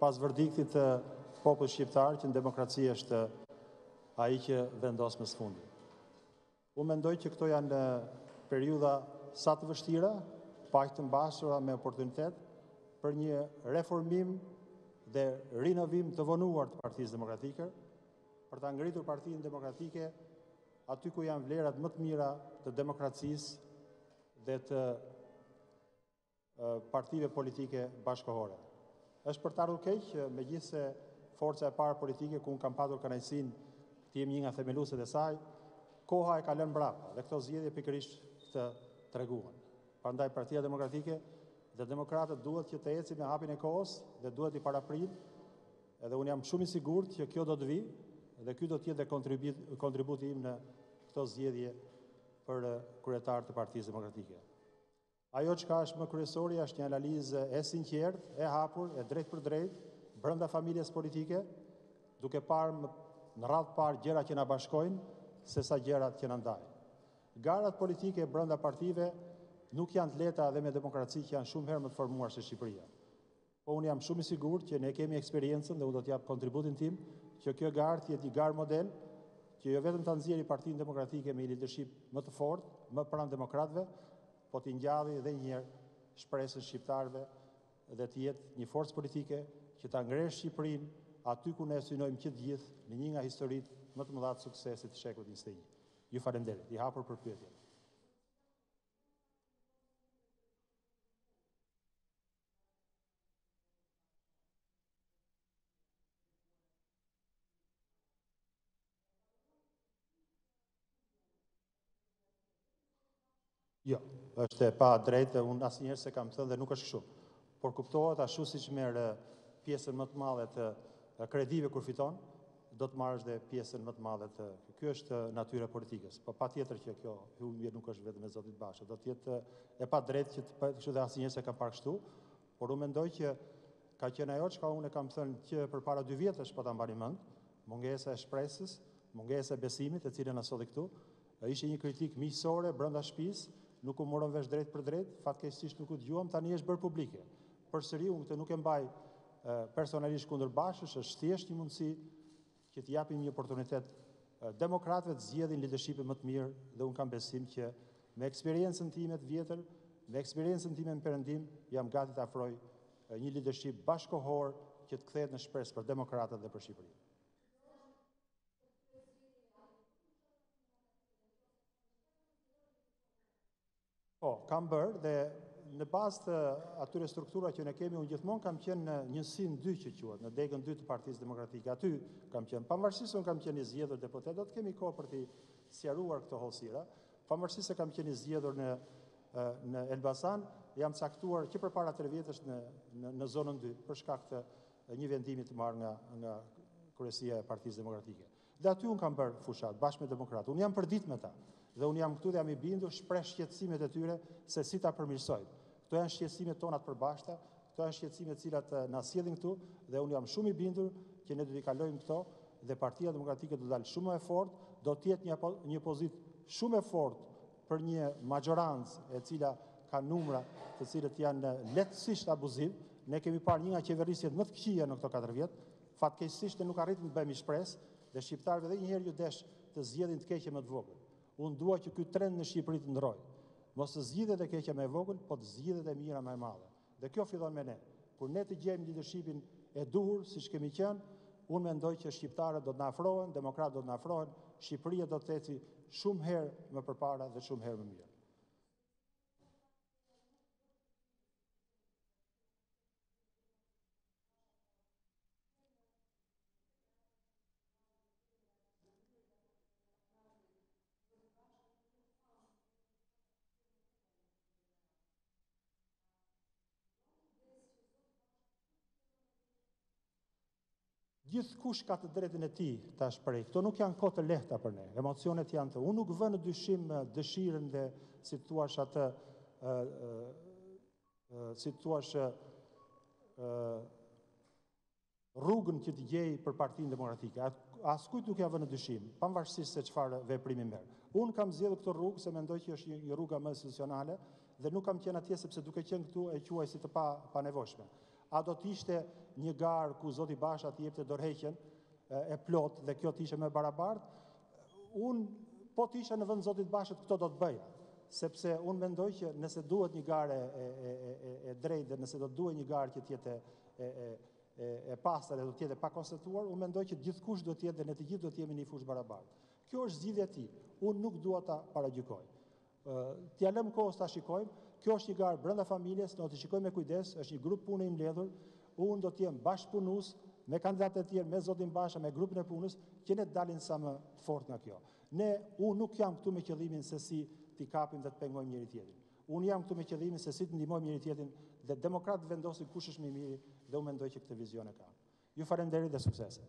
pas verdiktit të popullit shqiptar që në demokraci është ai që vendos më së fundi. Unë mendoj që këto janë periudha sa të vështira, pak të mbashura me oportunitet për një reformim dhe rinovim të vonuar të Partisë Demokratike, për ta ngritur Partinë Demokratike aty ku janë vlerat më të mira të demokracisë dhe të partive politike bashkëkohore. Është për të ardhur keq, megjithse forca e parë politike ku unë kam patur kënaqësinë të jem një nga themeluesit e saj, koha e ka lënë mbrapa dhe këto zgjedhje pikërisht të treguan. Prandaj Partia Demokratike dhe demokratët duhet që të ecin me hapin e kohës dhe duhet i paraprit, edhe unë jam shumë i sigurt që kjo do të vijë dhe ky do të jetë kontributi im në këto zgjedhje për kryetar të Partisë Demokratike. Ajo çka është më kryesore është një analizë e sinqertë, e hapur, e drejtë për drejtë brenda familjes politike, duke parë në radhë parë gjërat që na bashkojnë, sesa gjërat që na ndajnë. Garat politike brenda partive nuk janë të lehta dhe me demokraci që janë shumë herë më të formuar se Shqipëria. Po unë jam shumë i sigurt që ne kemi eksperiencën dhe unë do të jap kontributin tim që kjo garë të jetë një garë model, që jo vetëm ta nxjerrë Partinë Demokratike me një leadership më të fortë, më pranë demokratëve, po të ngjalli edhe një herë shpresën shqiptarëve dhe të jetë një forcë politike që ta ngresh Shqipërinë aty ku ne synojmë që të gjithë në një nga historitë më të mëdha të suksesit të shekullit 21. Ju falenderoj, i hapur për pyetje. Jo, është e pa drejtë, unë asnjëherë se kam thënë dhe nuk është kështu. Por kuptohet ashtu siç merr pjesën më të madhe të kredive kur fiton, do të marrësh dhe pjesën më të madhe të. Ky është natyra e politikës. Po patjetër që kjo humbje nuk është vetëm e Zotit Basha. Do të jetë e pa drejtë që të kështu dhe asnjëherë se kam parë kështu, por unë mendoj që ka qenë ajo çka unë kam thënë që përpara 2 vjetësh, po ta mbani mend, mungesa e shpresës, mungesa e besimit, e cila na solli këtu, ishte një kritikë miqësore brenda shtëpisë. Nuk u morën vesh drejt për drejt, fatkeqësisht nuk u dëgjuam, tani është bërë publike. Përsëri unë këtë nuk e mbaj personalisht kundër Bashës, është thjesht një mundësi që të japim një oportunitet demokratëve të zgjedhin leadershipin më të mirë dhe unë kam besim që me eksperiencën time të vjetër, me eksperiencën time në perëndim, jam gati të afroj një leadership bashkëkohor që të kthehet në shpresë për demokratët dhe për Shqipërinë. Po, kam bërë dhe në bazë të atyre struktura që ne kemi, unë gjithmonë kam qenë në njësinë 2 që quhet, në degën 2 të Partisë Demokratike. Aty kam qenë, pavarësisht se unë kam qenë i zgjedhur deputet, do të kemi kohë për të sqaruar këto hollësira. Pavarësisht se kam qenë i zgjedhur në Elbasan, jam caktuar që përpara 3 vjetësh në zonën 2 për shkak të një vendimi të marrë nga kryesia e Partisë Demokratike. Dhe aty unë kam bërë fushat bashkë me demokratë. Unë jam përdit me ta. Dhe unë jam këtu dhe jam i bindur, shpreh shqetësimet e tyre se si ta përmirësojmë. Këto janë shqetësimet tona të përbashkëta, këto janë shqetësimet cilat na sjellin këtu dhe unë jam shumë i bindur që ne do t'i kalojmë këto dhe Partia Demokratike do dalë shumë më e fortë, do të jetë një pozitë shumë e fortë për një majorancë e cila ka numra të cilët janë lehtësisht abuziv. Ne kemi parë një nga qeverisjet më të këqija në këto 4 vjet, fatkeqësisht ne nuk arritëm të bëjmë shpresë dhe shqiptarëve edhe një herë ju desh të zgjedhin të keqe më të vogël. Unë dua që ky trend në Shqipëri të ndrojë. Mos të zgjidhet e keqja më e vogël, po të zgjidhet e mira më e madhe. Dhe kjo fillon me ne. Kur ne të gjejmë leadershipin e duhur, siç kemi qenë, unë mendoj që shqiptarët do të na afrohen, demokratët do të na afrohen, Shqipëria do të ecë shumë herë më përpara dhe shumë herë më mirë. Gjithkush ka të drejtën e tij ta shprehë. Këto nuk janë kohë të lehta për ne. Emocionet janë të. Unë nuk vë në dyshim dëshirën dhe si thua atë rrugën që të gjej për Partinë Demokratike. Askujt nuk ja vë në dyshim, pavarësisht se çfarë veprimi merr. Unë kam zgjedhur këtë rrugë se mendoj që është një rrugë më institucionale dhe nuk kam qenë atje sepse duke qenë këtu e quaj si të pa nevojshme. a do t'ishte një garë ku Zoti Basha t'i jepte dorëheqjen e plot dhe kjo t'ishe me barabartë, unë po t'ishe në vend Zotit Bashët këto do të bëja, sepse unë mendoj që nëse duhet një garë e drejtë dhe nëse do të duhet një garë që t'jetë e pastër dhe do t'jetë pa konstatuar, unë mendoj që gjithkush do t'jetë dhe ne të gjithë do t'jemi një fushë barabartë. Kjo është zgjidhja e tij. Unë nuk dua ta paragjykoj. T'ja lëm kohës ta shikojmë. Kjo është një garë brenda familjes, do të shikojmë me kujdes, është një grup pune i mbledhur. Unë do të jem bashkëpunues me kandidatët e tjerë, me Zotin Basha, me grupin e punës, që ne dalin sa më fort nga kjo. Unë nuk jam këtu me qëllimin se si t'i kapim dhe të pengojmë njëri tjetrin. Unë jam këtu me qëllimin se si të ndihmojmë njëri tjetrin dhe demokratët vendosin kush është më i miri dhe unë mendoj që këtë vizion e kam. Ju falenderoj dhe suksese.